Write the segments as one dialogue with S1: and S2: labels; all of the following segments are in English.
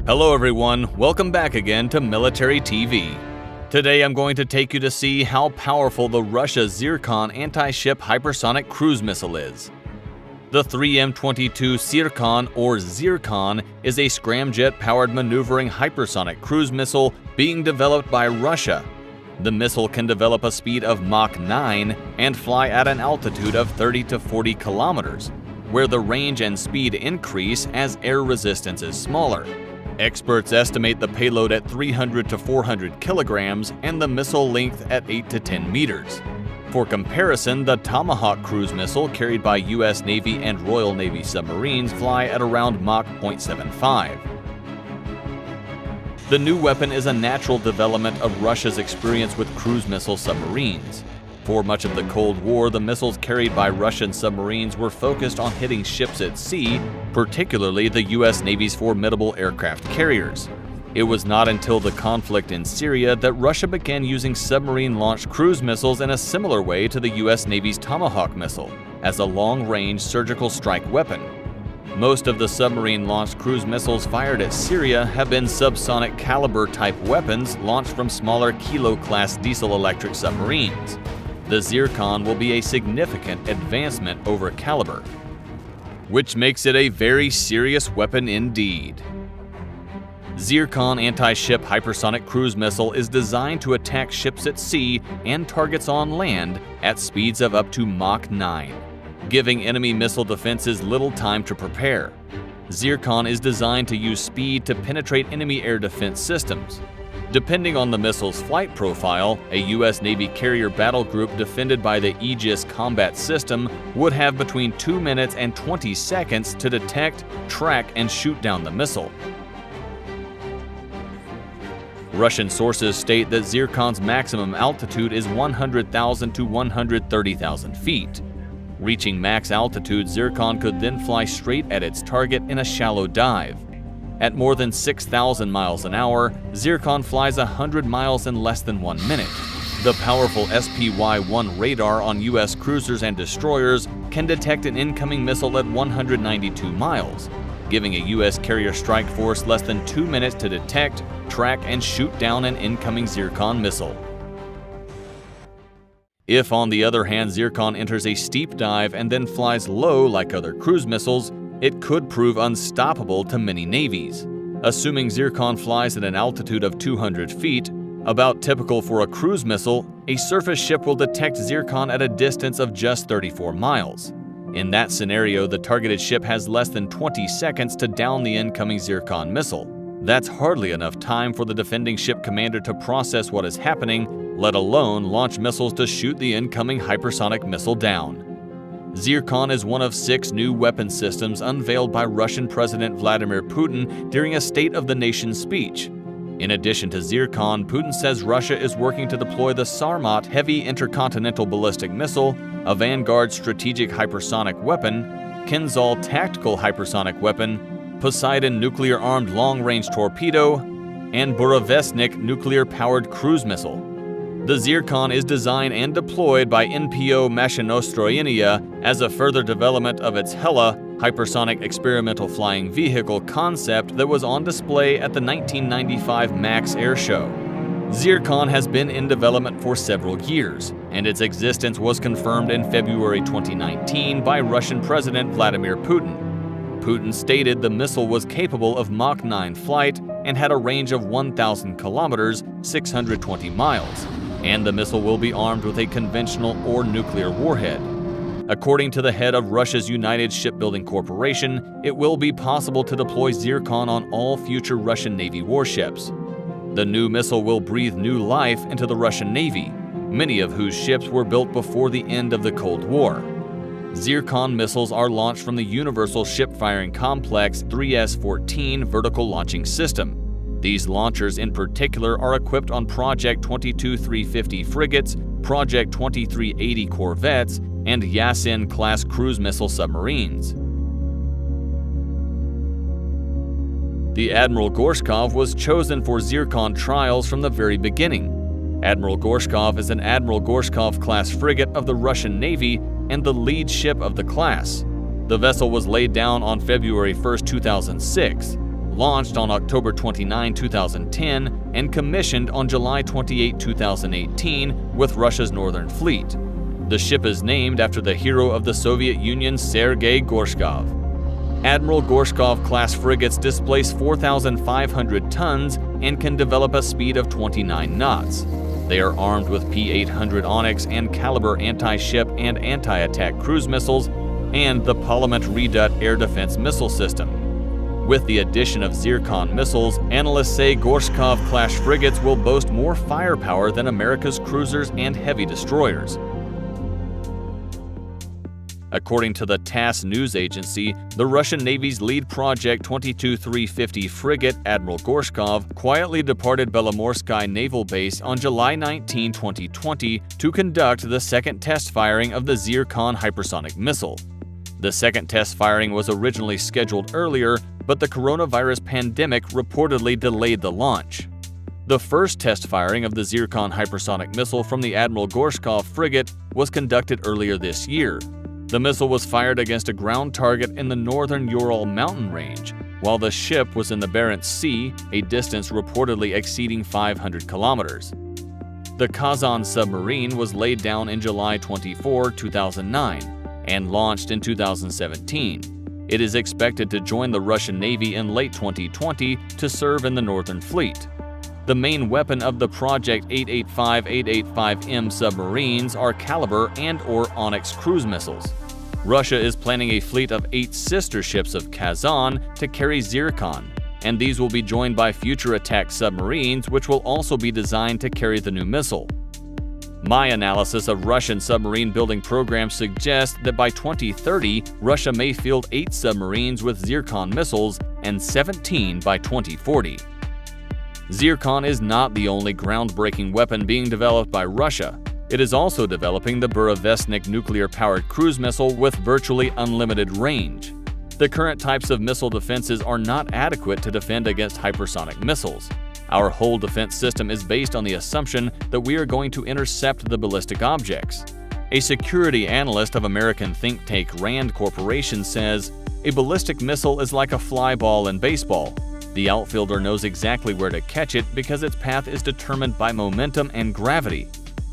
S1: Hello everyone, welcome back again to Military TV. Today I'm going to take you to see how powerful the Russia Zirkon anti-ship hypersonic cruise missile is. The 3M-22 Zirkon or Zirkon is a scramjet-powered maneuvering hypersonic cruise missile being developed by Russia. The missile can develop a speed of Mach 9 and fly at an altitude of 30 to 40 kilometers, where the range and speed increase as air resistance is smaller. Experts estimate the payload at 300 to 400 kilograms and the missile length at 8 to 10 meters. For comparison, the Tomahawk cruise missile carried by US Navy and Royal Navy submarines fly at around Mach 0.75. The new weapon is a natural development of Russia's experience with cruise missile submarines. For much of the Cold War, the missiles carried by Russian submarines were focused on hitting ships at sea, particularly the US Navy's formidable aircraft carriers. It was not until the conflict in Syria that Russia began using submarine-launched cruise missiles in a similar way to the US Navy's Tomahawk missile, as a long-range surgical strike weapon. Most of the submarine-launched cruise missiles fired at Syria have been subsonic caliber-type weapons launched from smaller Kilo-class diesel-electric submarines. The Zirkon will be a significant advancement over caliber, which makes it a very serious weapon indeed. Zirkon anti-ship hypersonic cruise missile is designed to attack ships at sea and targets on land at speeds of up to Mach 9, giving enemy missile defenses little time to prepare. Zirkon is designed to use speed to penetrate enemy air defense systems. Depending on the missile's flight profile, a US Navy carrier battle group defended by the Aegis combat system would have between 2 minutes and 20 seconds to detect, track, and shoot down the missile. Russian sources state that Zirkon's maximum altitude is 100,000 to 130,000 feet. Reaching max altitude, Zirkon could then fly straight at its target in a shallow dive. At more than 6,000 miles an hour, Zirkon flies 100 miles in less than 1 minute. The powerful SPY-1 radar on US cruisers and destroyers can detect an incoming missile at 192 miles, giving a US carrier strike force less than 2 minutes to detect, track, and shoot down an incoming Zirkon missile. If, on the other hand, Zirkon enters a steep dive and then flies low like other cruise missiles, it could prove unstoppable to many navies. Assuming Zirkon flies at an altitude of 200 feet, about typical for a cruise missile, a surface ship will detect Zirkon at a distance of just 34 miles. In that scenario, the targeted ship has less than 20 seconds to down the incoming Zirkon missile. That's hardly enough time for the defending ship commander to process what is happening, let alone launch missiles to shoot the incoming hypersonic missile down. Zirkon is one of 6 new weapon systems unveiled by Russian President Vladimir Putin during a State of the Nation speech. In addition to Zirkon, Putin says Russia is working to deploy the Sarmat heavy intercontinental ballistic missile, a Vanguard strategic hypersonic weapon, Kinzhal tactical hypersonic weapon, Poseidon nuclear-armed long-range torpedo, and Burevestnik nuclear-powered cruise missile. The Zirkon is designed and deployed by NPO Mashinostroyenia as a further development of its Hella hypersonic experimental flying vehicle concept that was on display at the 1995 Max Air Show. Zirkon has been in development for several years, and its existence was confirmed in February 2019 by Russian President Vladimir Putin. Putin stated the missile was capable of Mach 9 flight and had a range of 1,000 kilometers, 620 miles. And the missile will be armed with a conventional or nuclear warhead. According to the head of Russia's United Shipbuilding Corporation, it will be possible to deploy Zirkon on all future Russian Navy warships. The new missile will breathe new life into the Russian Navy, many of whose ships were built before the end of the Cold War. Zirkon missiles are launched from the Universal Ship Firing Complex 3S-14 vertical launching system. These launchers in particular are equipped on Project 22-350 frigates, Project 2380 corvettes, and Yasin-class cruise missile submarines. The Admiral Gorshkov was chosen for Zirkon trials from the very beginning. Admiral Gorshkov is an Admiral Gorshkov-class frigate of the Russian Navy and the lead ship of the class. The vessel was laid down on February 1, 2006. launched on October 29, 2010 and commissioned on July 28, 2018 with Russia's Northern Fleet. The ship is named after the hero of the Soviet Union, Sergei Gorshkov. Admiral Gorshkov-class frigates displace 4,500 tons and can develop a speed of 29 knots. They are armed with P-800 Onyx and Caliber anti-ship and anti-attack cruise missiles and the Parliament Redut air defense missile system. With the addition of Zirkon missiles, analysts say Gorshkov-class frigates will boast more firepower than America's cruisers and heavy destroyers. According to the TASS news agency, the Russian Navy's lead Project 22350 frigate, Admiral Gorshkov, quietly departed Belomorsky Naval Base on July 19, 2020 to conduct the second test firing of the Zirkon hypersonic missile. The second test firing was originally scheduled earlier, but the coronavirus pandemic reportedly delayed the launch. The first test firing of the Zirkon hypersonic missile from the Admiral Gorshkov frigate was conducted earlier this year. The missile was fired against a ground target in the northern Ural mountain range, while the ship was in the Barents Sea, a distance reportedly exceeding 500 kilometers. The Kazan submarine was laid down in July 24, 2009, and launched in 2017. It is expected to join the Russian Navy in late 2020 to serve in the Northern Fleet. The main weapon of the Project 885-885M submarines are Caliber and/or Onyx cruise missiles. Russia is planning a fleet of 8 sister ships of Kazan to carry Zirkon, and these will be joined by future attack submarines which will also be designed to carry the new missile. My analysis of Russian submarine building programs suggests that by 2030, Russia may field 8 submarines with Zirkon missiles and 17 by 2040. Zirkon is not the only groundbreaking weapon being developed by Russia. It is also developing the Burevestnik nuclear-powered cruise missile with virtually unlimited range. The current types of missile defenses are not adequate to defend against hypersonic missiles. Our whole defense system is based on the assumption that we are going to intercept the ballistic objects. A security analyst of American think tank RAND Corporation says, "A ballistic missile is like a fly ball in baseball. The outfielder knows exactly where to catch it because its path is determined by momentum and gravity.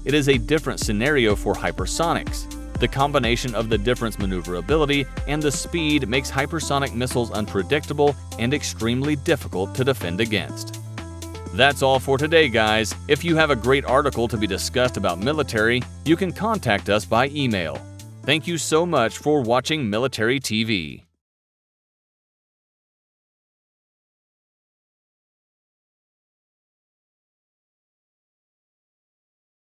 S1: It is a different scenario for hypersonics. The combination of the difference maneuverability and the speed makes hypersonic missiles unpredictable and extremely difficult to defend against." That's all for today, guys. If you have a great article to be discussed about military, you can contact us by email. Thank you so much for watching Military TV.